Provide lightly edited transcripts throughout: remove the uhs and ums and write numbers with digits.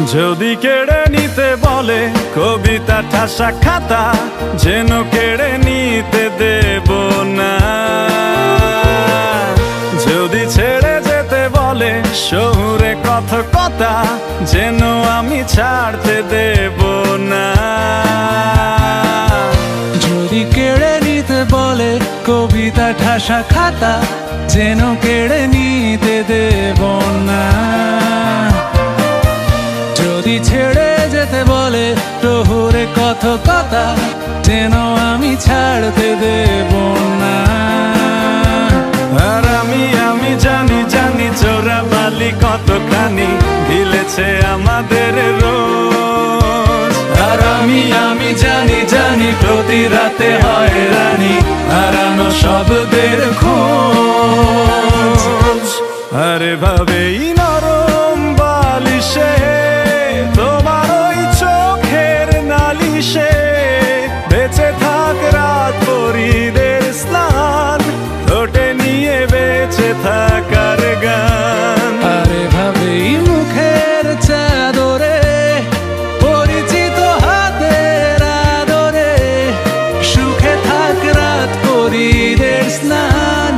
যদি কেড়ে নিতে বলে কবিতা ঠাসা খাতা, যেন কেড়ে নিতে দেব না। যদি ছেড়ে যেতে বলে শহুরে কথকতা, যেন আমি ছাড়তে দেব না। যদি কেড়ে নিতে বলে কবিতা ঠাসা খাতা, যেন কেড়ে নিতে দেব না। যদি ছেড়ে যেতে বলে শহুরে কথকতা, যেন আমি ছাড়তে দেব না। আর আমি জানি চোরা বালি কতখানি ঢিলেছে আমাদের রোজ। আর আমি জানি প্রতি রাতে হয় রানী হারানো শব্দের খোঁজ। আরে ভাবেই নরম বালিশে তোমার ওই চোখের নালিশে, বেঁচে থাক রাত পরীদের স্নান, ঠোঁটে নিয়ে বেঁচে থাকার গান। আরে ভাবেই মুখের চাদরে পরিচিত হাতের আদরে, সুখে থাক রাত পরীদের স্নান,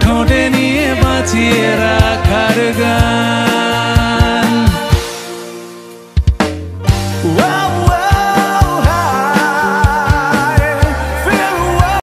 ঠোঁটে নিয়ে বাঁচিয়ে রাখার গান।